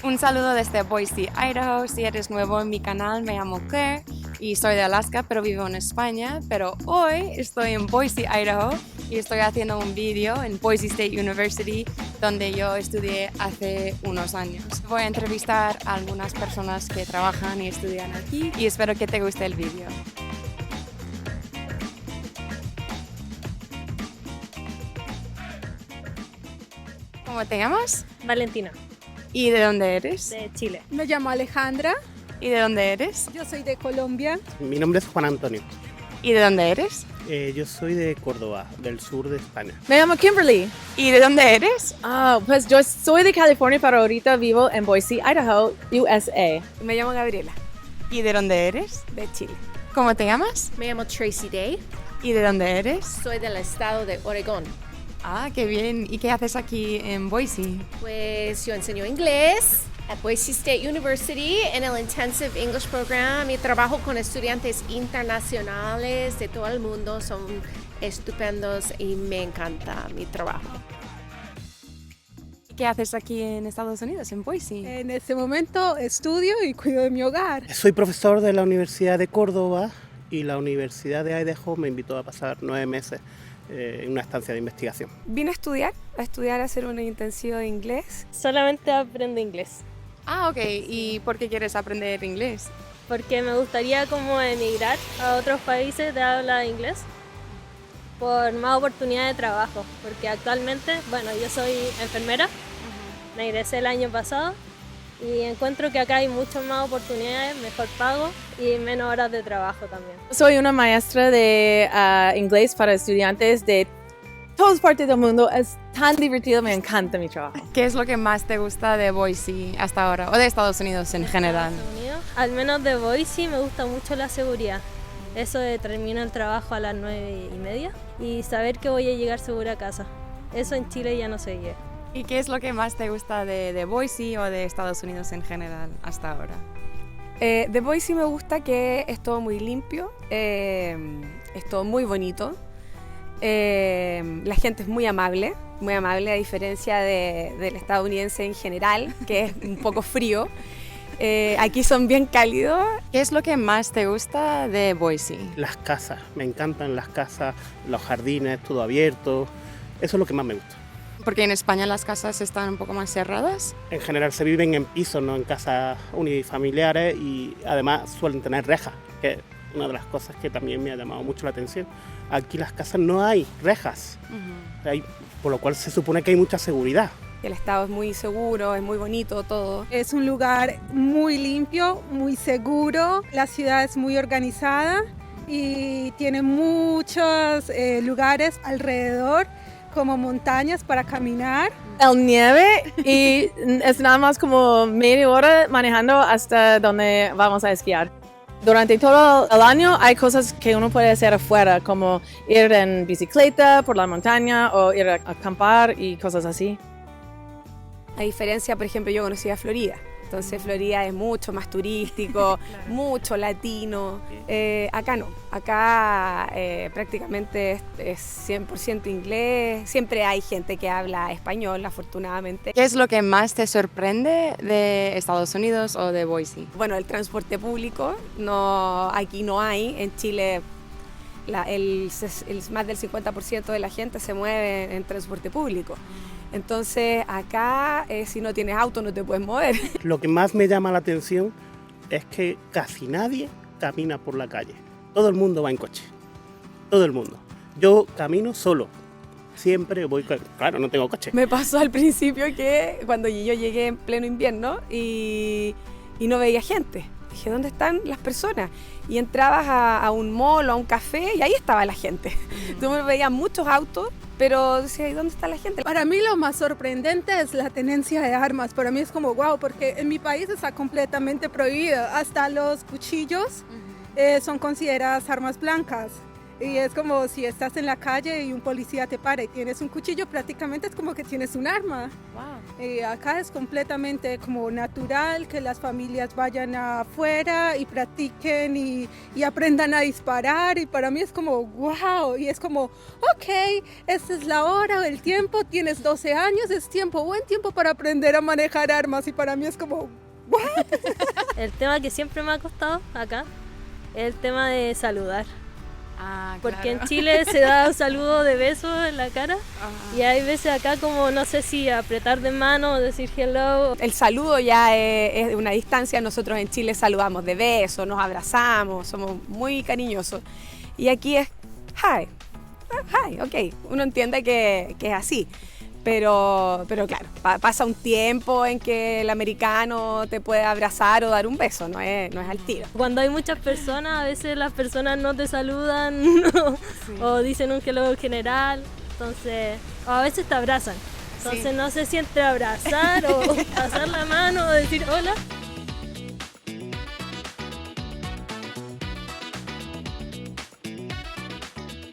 Un saludo desde Boise, Idaho. Si eres nuevo en mi canal, me llamo Claire y soy de Alaska, pero vivo en España. Pero hoy estoy en Boise, Idaho y estoy haciendo un vídeo en Boise State University, donde yo estudié hace unos años. Voy a entrevistar a algunas personas que trabajan y estudian aquí y espero que te guste el vídeo. ¿Cómo te llamas? Valentina, ¿Y de dónde eres? de Chile. Me llamo Alejandra, ¿Y de dónde eres? yo soy de Colombia. Mi nombre es Juan Antonio. ¿Y de dónde eres? Yo soy de Córdoba, del sur de España. Me llamo Kimberly. ¿Y de dónde eres? Pues yo soy de California, pero ahorita vivo en Boise, Idaho, USA. Me llamo Gabriela, ¿Y de dónde eres? de Chile. ¿Cómo te llamas? Me llamo Tracy Day, ¿Y de dónde eres? soy del estado de Oregón. Ah, qué bien. ¿Y qué haces aquí en Boise? Pues yo enseño inglés at Boise State University en el Intensive English Program y trabajo con estudiantes internacionales de todo el mundo. Son estupendos y me encanta mi trabajo. ¿Qué haces aquí en Estados Unidos, en Boise? En este momento estudio y cuido de mi hogar. Soy profesor de la Universidad de Córdoba y la Universidad de Idaho me invitó a pasar 9 meses en una estancia de investigación. Vine a estudiar, a hacer un intensivo de inglés. Solamente aprendo inglés, Ah, ok. ¿Y por qué quieres aprender inglés? porque me gustaría como emigrar a otros países de habla inglés por más oportunidades de trabajo, porque actualmente, bueno, yo soy enfermera, me egresé el año pasado y encuentro que acá hay muchas más oportunidades, mejor pago y menos horas de trabajo también. Soy una maestra de inglés para estudiantes de todas partes del mundo. Es tan divertido, me encanta mi trabajo. ¿Qué es lo que más te gusta de Boise hasta ahora? O de Estados Unidos en general. Estados Unidos, al menos de Boise me gusta mucho la seguridad. Eso de terminar el trabajo a las 9:30 y saber que voy a llegar segura a casa. Eso en Chile ya no se llega. ¿Y qué es lo que más te gusta de Boise o de Estados Unidos en general hasta ahora? De Boise me gusta que es todo muy limpio, es todo muy bonito. La gente es muy amable a diferencia del estadounidense en general, que es un poco frío. Aquí son bien cálidos. ¿Qué es lo que más te gusta de Boise? Las casas, me encantan las casas, los jardines, todo abierto. Eso es lo que más me gusta. Porque en España las casas están un poco más cerradas. En general se viven en pisos, no en casas unifamiliares y además suelen tener rejas, que es una de las cosas que también me ha llamado mucho la atención. Aquí las casas no hay rejas, por lo cual se supone que hay mucha seguridad. El estado es muy seguro, es muy bonito todo. Es un lugar muy limpio, muy seguro. La ciudad es muy organizada y tiene muchos lugares alrededor, como montañas para caminar. El nieve y es nada más como media hora manejando hasta donde vamos a esquiar. Durante todo el año hay cosas que uno puede hacer afuera, como ir en bicicleta por la montaña o ir a acampar y cosas así. A diferencia, por ejemplo, yo conocí a Florida. Entonces Florida es mucho más turístico, mucho latino. Acá no, acá prácticamente es 100% inglés. Siempre hay gente que habla español, afortunadamente. ¿Qué es lo que más te sorprende de Estados Unidos o de Boise? Bueno, el transporte público, aquí no hay. En Chile más del 50% de la gente se mueve en transporte público. Entonces acá si no tienes auto no te puedes mover. Lo que más me llama la atención es que casi nadie camina por la calle. Todo el mundo va en coche. Todo el mundo. Yo camino solo. Siempre voy, claro, no tengo coche. Me pasó al principio que cuando yo llegué en pleno invierno y no veía gente. Dije, ¿dónde están las personas? Y entrabas a un mall o a un café y ahí estaba la gente. Tú veías muchos autos, pero decía, ¿y dónde está la gente? Para mí lo más sorprendente es la tenencia de armas. Para mí es como wow, porque en mi país está completamente prohibido. Hasta los cuchillos son consideradas armas blancas. Y es como si estás en la calle y un policía te para y tienes un cuchillo, prácticamente es como que tienes un arma. Wow. Y acá es completamente como natural que las familias vayan afuera y practiquen y aprendan a disparar. Y para mí es como wow. Y es como, ok, esta es la hora, el tiempo, tienes 12 años, es tiempo, buen tiempo para aprender a manejar armas. Y para mí es como, what? El tema que siempre me ha costado acá es el tema de saludar. Ah, Porque claro. en Chile se da un saludo de beso en la cara Ajá. y hay veces acá como no sé si apretar de mano o decir hello. El saludo ya es de una distancia. Nosotros en Chile saludamos de beso, nos abrazamos, somos muy cariñosos. Y aquí es hi, hi, ok. Uno entiende que es así. Pero claro, pasa un tiempo en que el americano te puede abrazar o dar un beso, no es al tiro. Cuando hay muchas personas, a veces las personas no te saludan o dicen un hello general, entonces, o a veces te abrazan. Entonces no sé si entre abrazar o pasar la mano o decir hola.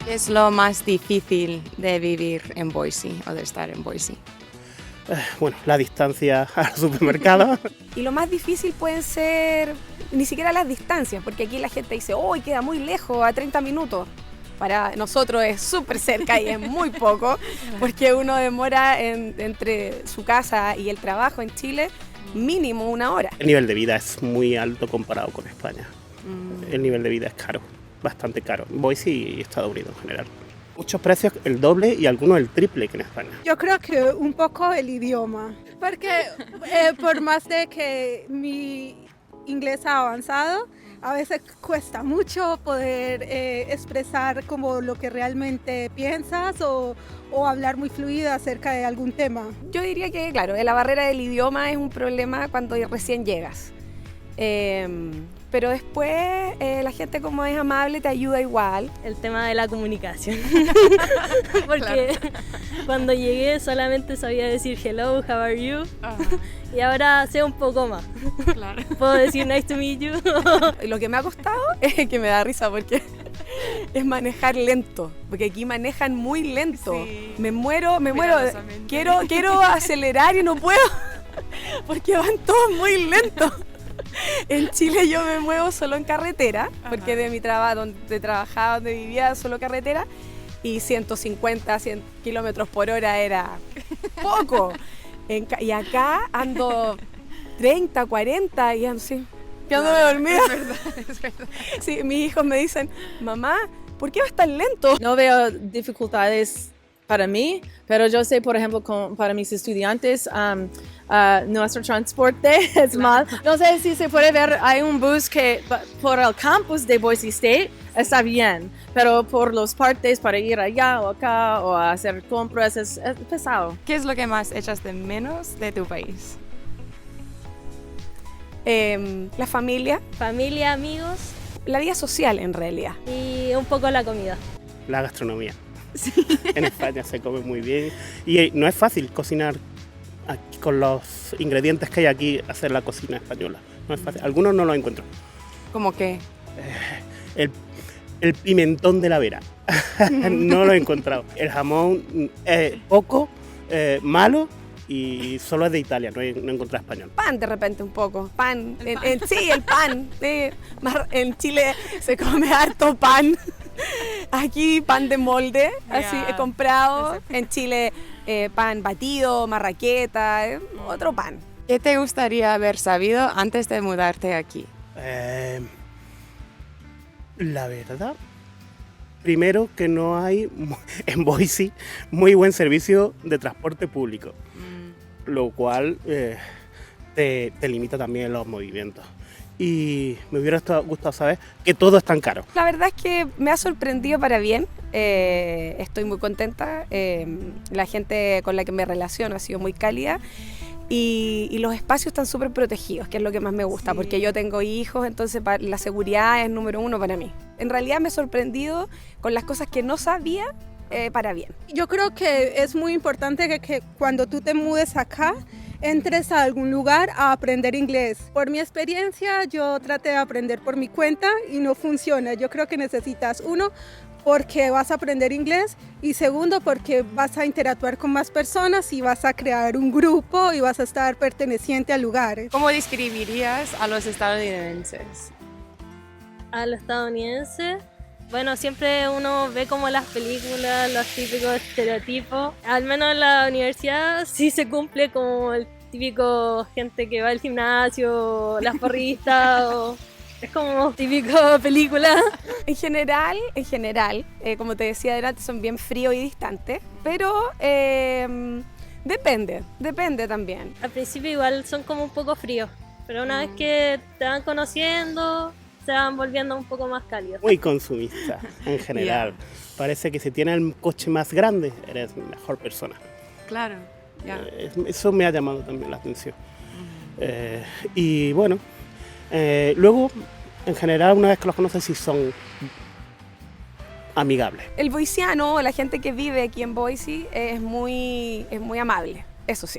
¿Qué es lo más difícil de vivir en Boise o de estar en Boise? Bueno, la distancia al supermercado. Y lo más difícil pueden ser ni siquiera las distancias, porque aquí la gente dice, ¡oh, queda muy lejos, a 30 minutos! Para nosotros es súper cerca y es muy poco, porque uno demora entre su casa y el trabajo en Chile mínimo 1 hora. El nivel de vida es muy alto comparado con España. El nivel de vida es caro, bastante caro. Boise y Estados Unidos en general. Muchos precios el doble y algunos el triple que en España. Yo creo que un poco el idioma, porque por más de que mi inglés ha avanzado, a veces cuesta mucho poder expresar como lo que realmente piensas o hablar muy fluido acerca de algún tema. Yo diría que, claro, la barrera del idioma es un problema cuando recién llegas. Pero después la gente como es amable te ayuda igual. El tema de la comunicación. Porque cuando llegué solamente sabía decir hello, how are you? Y ahora sé un poco más. Claro. Puedo decir nice to meet you. Lo que me ha costado es que me da risa porque es manejar lento, porque aquí manejan muy lento. Sí. Me muero. Cuidadosamente. Quiero acelerar y no puedo porque van todos muy lentos. En Chile yo me muevo solo en carretera, porque de mi trabajo, donde trabajaba, donde vivía, solo carretera, y 150, 100 kilómetros por hora era poco. Y acá ando 30, 40 y ando así, quedándome dormida. Es verdad. Sí, mis hijos me dicen, mamá, ¿por qué vas tan lento? No veo dificultades para mí, pero yo sé, por ejemplo, para mis estudiantes, nuestro transporte es mal. No sé si se puede ver, hay un bus que por el campus de Boise State está bien, pero por los partes para ir allá o acá o a hacer compras es pesado. ¿Qué es lo que más echas de menos de tu país? La familia, Familia, amigos la vida social en realidad. y un poco la comida. La gastronomía. En España se come muy bien y no es fácil cocinar aquí, con los ingredientes que hay aquí, hacer la cocina española. No es fácil. Algunos no los encuentro. ¿Cómo qué? El pimentón de la Vera. No lo he encontrado. El jamón poco, malo y solo es de Italia, no he encontrado español. Pan de repente un poco, pan. Sí, el pan. En Chile se come harto pan. Aquí pan de molde, así he comprado. En Chile pan batido, marraqueta, otro pan. ¿Qué te gustaría haber sabido antes de mudarte aquí? La verdad, primero que no hay en Boise muy buen servicio de transporte público, lo cual te limita también los movimientos. Y me hubiera gustado saber que todo es tan caro. La verdad es que me ha sorprendido para bien. Estoy muy contenta. La gente con la que me relaciono ha sido muy cálida. Y los espacios están súper protegidos, que es lo que más me gusta, porque yo tengo hijos, entonces la seguridad es número 1 para mí. En realidad me he sorprendido con las cosas que no sabía para bien. Yo creo que es muy importante que cuando tú te mudes acá, entres a algún lugar a aprender inglés. Por mi experiencia, yo traté de aprender por mi cuenta y no funciona. Yo creo que necesitas, uno, porque vas a aprender inglés y segundo porque vas a interactuar con más personas y vas a crear un grupo y vas a estar perteneciente al lugar. ¿Cómo describirías a los estadounidenses? A los estadounidenses, bueno, siempre uno ve como las películas, los típicos estereotipos. Al menos en la universidad sí se cumple como el típico gente que va al gimnasio, las porristas, o es como típico película. En general, como te decía adelante, son bien fríos y distantes, pero depende también. Al principio igual son como un poco fríos, pero una vez que te van conociendo, se van volviendo un poco más cálidos. Muy consumista en general. Parece que si tienes el coche más grande, eres mejor persona. Claro, ya. Eso me ha llamado también la atención. Y bueno, luego, en general, una vez que los conoces, sí son amigables. El boiseano, la gente que vive aquí en Boise, es muy amable, eso sí.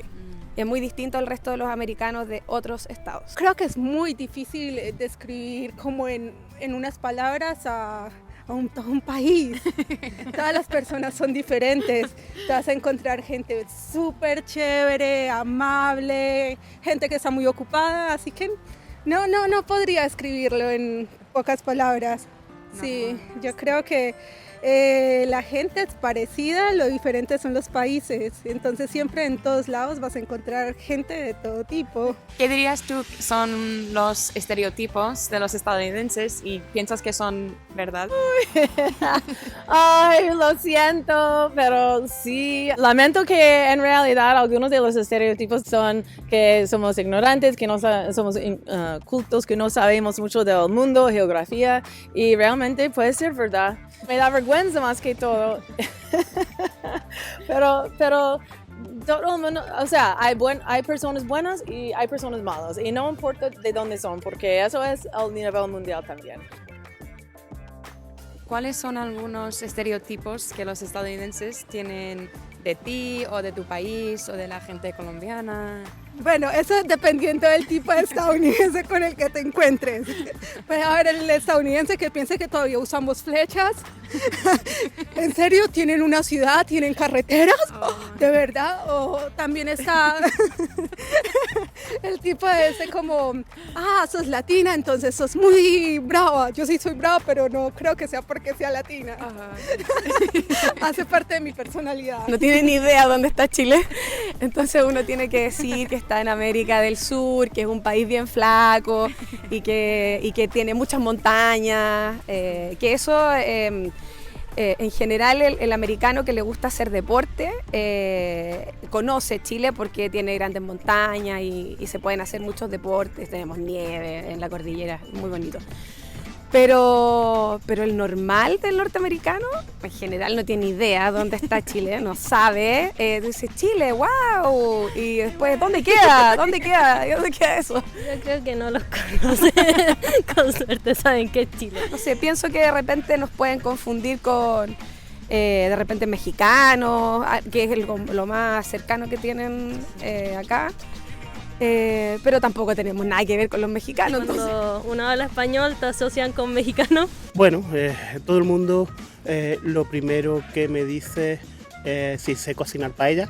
Es muy distinto al resto de los americanos de otros estados. Creo que es muy difícil describir como en unas palabras a todo un país. Todas las personas son diferentes. Te vas a encontrar gente súper chévere, amable, gente que está muy ocupada, así que no podría escribirlo en pocas palabras. Sí, yo creo que la gente es parecida, lo diferente son los países, entonces siempre en todos lados vas a encontrar gente de todo tipo. ¿Qué dirías tú son los estereotipos de los estadounidenses y piensas que son verdad? Ay, lo siento, pero sí. Lamento que en realidad algunos de los estereotipos son que somos ignorantes, que no somos cultos, que no sabemos mucho del mundo, geografía, y realmente puede ser verdad. Me da vergüenza más que todo. pero todo el mundo, o sea, hay personas buenas y hay personas malas, y no importa de dónde son, porque eso es a nivel mundial también. ¿Cuáles son algunos estereotipos que los estadounidenses tienen de ti o de tu país o de la gente colombiana? Bueno, eso es dependiendo del tipo de estadounidense con el que te encuentres. Puede haber el estadounidense que piense que todavía usamos flechas. ¿En serio? ¿Tienen una ciudad? ¿Tienen carreteras? ¿De verdad? O también está el tipo de ese como, sos latina, entonces sos muy brava. Yo sí soy brava, pero no creo que sea porque sea latina. Hace parte de mi personalidad. No tienen ni idea dónde está Chile, entonces uno tiene que decir que está en América del Sur, que es un país bien flaco y que tiene muchas montañas, que eso en general el americano que le gusta hacer deporte conoce Chile porque tiene grandes montañas y se pueden hacer muchos deportes, tenemos nieve en la cordillera, muy bonito. Pero el normal del norteamericano, en general no tiene idea dónde está Chile, no sabe, dice Chile, wow, y después, ¿dónde queda? ¿Dónde queda eso? Yo creo que no los conocen, con suerte saben que es Chile. No sé, pienso que de repente nos pueden confundir con, de repente mexicanos, que es lo más cercano que tienen acá. Pero tampoco tenemos nada que ver con los mexicanos. Cuando uno habla español, ¿te asocian con mexicanos? Bueno, todo el mundo lo primero que me dice si sé cocinar paella.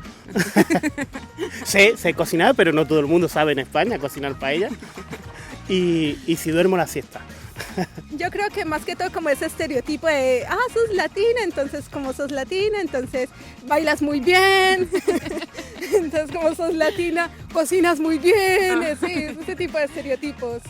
sé cocinar, pero no todo el mundo sabe en España cocinar paella. Y si duermo la siesta. Yo creo que más que todo como ese estereotipo de, sos latina, entonces como sos latina, entonces bailas muy bien, entonces como sos latina, cocinas muy bien, sí, ese tipo de estereotipos.